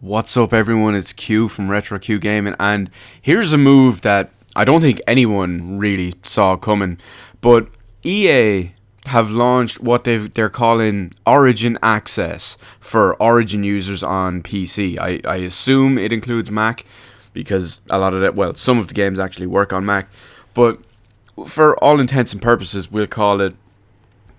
What's up, everyone? It's Q from Retro Q Gaming, and here's a move that I don't think anyone really saw coming. But EA have launched what they're calling Origin Access for Origin users on PC. I assume it includes Mac because a lot of that, well, some of the games actually work on Mac, but for all intents and purposes, we'll call it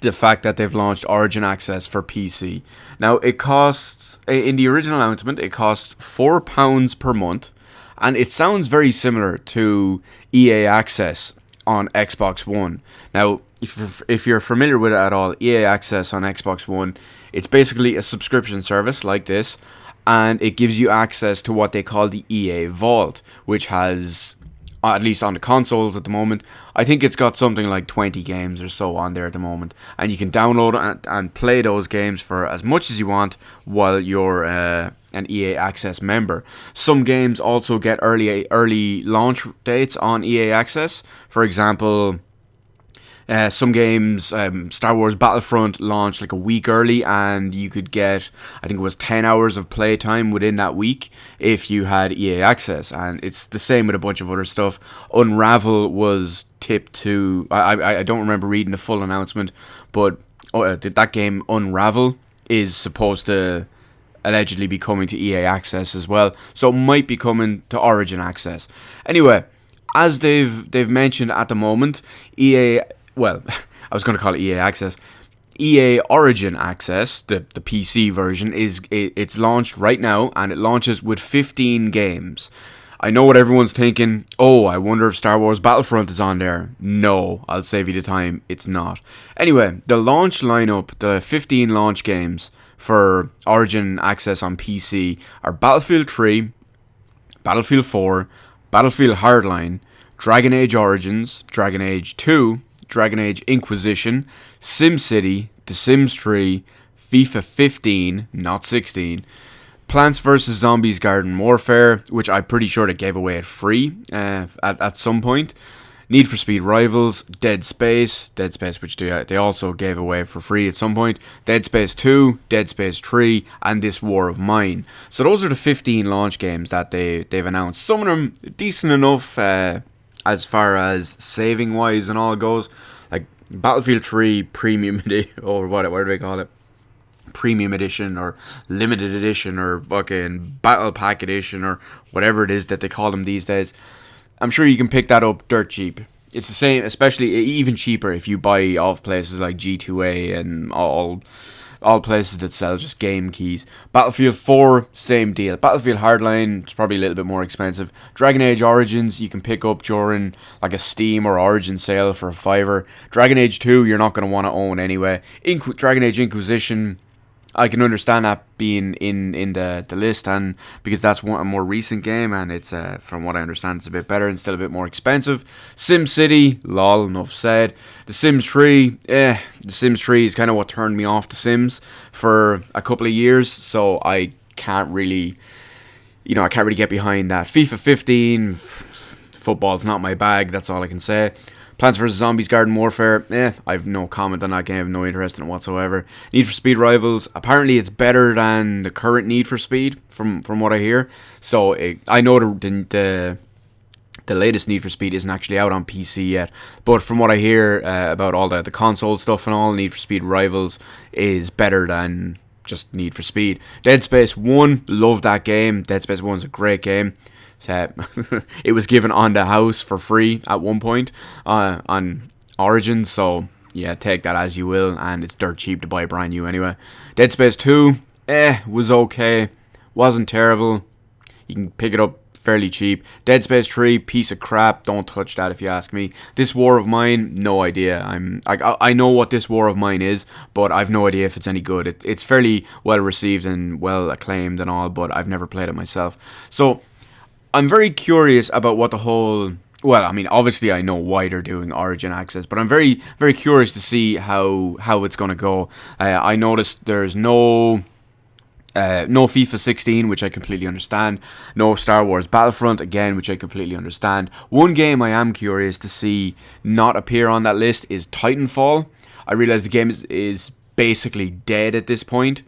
the fact that they've launched Origin Access for PC. Now, it costs, in the original announcement, it costs £4 per month, and it sounds very similar to EA Access on Xbox One. Now, if you're familiar with it at all, EA Access on Xbox One, it's basically a subscription service like this, and it gives you access to what they call the EA Vault, which has, at least on the consoles at the moment, I think it's got something like 20 games or so on there at the moment, and you can download and play those games for as much as you want while you're an EA Access member. Some games also get early launch dates on EA Access. For example, some games, Star Wars Battlefront launched like a week early, and you could get, I think it was 10 hours of playtime within that week if you had EA Access. And it's the same with a bunch of other stuff. Unravel was tipped to, I don't remember reading the full announcement, but that game Unravel is supposed to allegedly be coming to EA Access as well, so it might be coming to Origin Access. Anyway, as they've mentioned at the moment, EA, well, I was going to call it EA Access. EA Origin Access, the PC version, it's launched right now, and it launches with 15 games. I know what everyone's thinking. Oh, I wonder if Star Wars Battlefront is on there. No, I'll save you the time. It's not. Anyway, the launch lineup, the 15 launch games for Origin Access on PC are Battlefield 3, Battlefield 4, Battlefield Hardline, Dragon Age Origins, Dragon Age 2, Dragon Age Inquisition, SimCity, The Sims 3, FIFA 15, not 16, Plants vs. Zombies Garden Warfare, which I'm pretty sure they gave away at free at some point, Need for Speed Rivals, Dead Space, which they also gave away for free at some point, Dead Space 2, Dead Space 3, and This War of Mine. So those are the 15 launch games that they've announced. Some of them decent enough as far as saving wise and all goes. Like Battlefield 3 Premium Edition, or what do they call it? Premium Edition or Limited Edition or fucking Battle Pack Edition or whatever it is that they call them these days. I'm sure you can pick that up dirt cheap. It's the same, especially even cheaper if you buy off places like G2A and all places that sell just game keys. Battlefield 4, same deal. Battlefield Hardline, it's probably a little bit more expensive. Dragon Age Origins, you can pick up during like a Steam or Origin sale for a $5. Dragon Age 2, you're not going to want to own anyway. Dragon Age Inquisition, I can understand that being in the list, and because that's a more recent game, and it's from what I understand, it's a bit better and still a bit more expensive. SimCity, lol, enough said. The Sims 3, The Sims 3 is kind of what turned me off The Sims for a couple of years, so I can't really get behind that. FIFA 15, football's not my bag, that's all I can say. Plants vs. Zombies Garden Warfare, I've no comment on that game, no interest in it whatsoever. Need for Speed Rivals, apparently it's better than the current Need for Speed, from what I hear. So, I know the latest Need for Speed isn't actually out on PC yet, but from what I hear about all the console stuff and all, Need for Speed Rivals is better than just Need for Speed. Dead Space 1, love that game. Dead Space 1 is a great game. It was given on the house for free at one point on Origin, so yeah, take that as you will, and it's dirt cheap to buy brand new anyway. Dead Space 2, was okay, wasn't terrible, you can pick it up fairly cheap. Dead Space 3, piece of crap, don't touch that if you ask me. This War of Mine, no idea. I know what This War of Mine is, but I've no idea if it's any good. It's fairly well received and well acclaimed and all, but I've never played it myself. So I'm very curious about what the whole... Well, I mean, obviously I know why they're doing Origin Access, but I'm very, very curious to see how it's going to go. I noticed there's no FIFA 16, which I completely understand. No Star Wars Battlefront, again, which I completely understand. One game I am curious to see not appear on that list is Titanfall. I realize the game is basically dead at this point.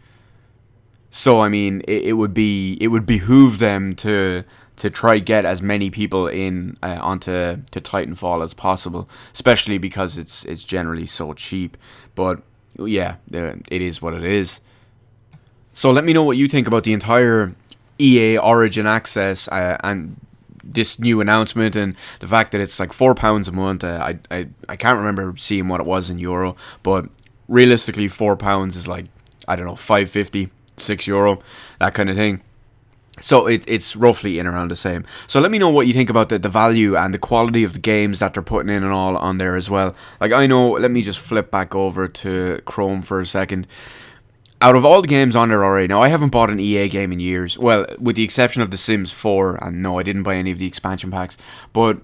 So I mean, it would behoove them to try get as many people in onto to Titanfall as possible, especially because it's generally so cheap. But yeah, it is what it is. So let me know what you think about the entire EA Origin Access and this new announcement and the fact that it's like £4 a month. I can't remember seeing what it was in euro, but realistically £4 is like, I don't know, 5.50, €6, that kind of thing. So it's roughly in around the same. So let me know what you think about the value and the quality of the games that they're putting in and all on there as well. Like I know, let me just flip back over to Chrome for a second. Out of all the games on there already, now I haven't bought an EA game in years. Well, with the exception of The Sims 4, and no, I didn't buy any of the expansion packs. But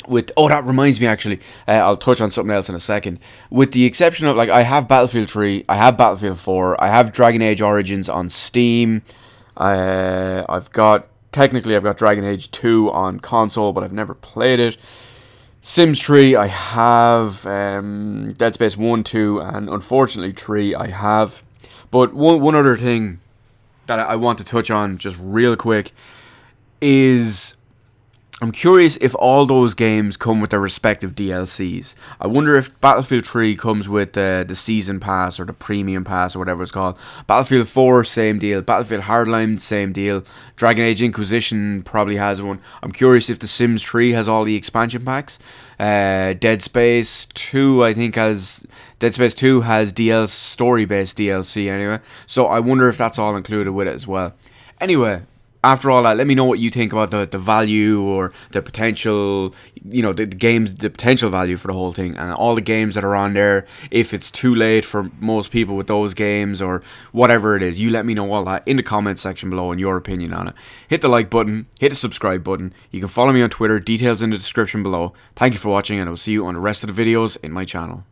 that reminds me actually, I'll touch on something else in a second. With the exception of, like, I have Battlefield 3, I have Battlefield 4, I have Dragon Age Origins on Steam. Technically I've got Dragon Age 2 on console, but I've never played it. Sims 3 I have, Dead Space 1, 2, and unfortunately 3 I have. But one other thing that I want to touch on just real quick is I'm curious if all those games come with their respective DLCs. I wonder if Battlefield 3 comes with the Season Pass or the Premium Pass or whatever it's called. Battlefield 4, same deal. Battlefield Hardline, same deal. Dragon Age Inquisition probably has one. I'm curious if The Sims 3 has all the expansion packs. Dead Space 2, I think, Dead Space 2 has story-based DLC anyway. So I wonder if that's all included with it as well. Anyway, after all that, let me know what you think about the value or the potential, the games, the potential value for the whole thing and all the games that are on there. If it's too late for most people with those games or whatever it is, you let me know all that in the comments section below and your opinion on it. Hit the like button, hit the subscribe button. You can follow me on Twitter, details in the description below. Thank you for watching and I will see you on the rest of the videos in my channel.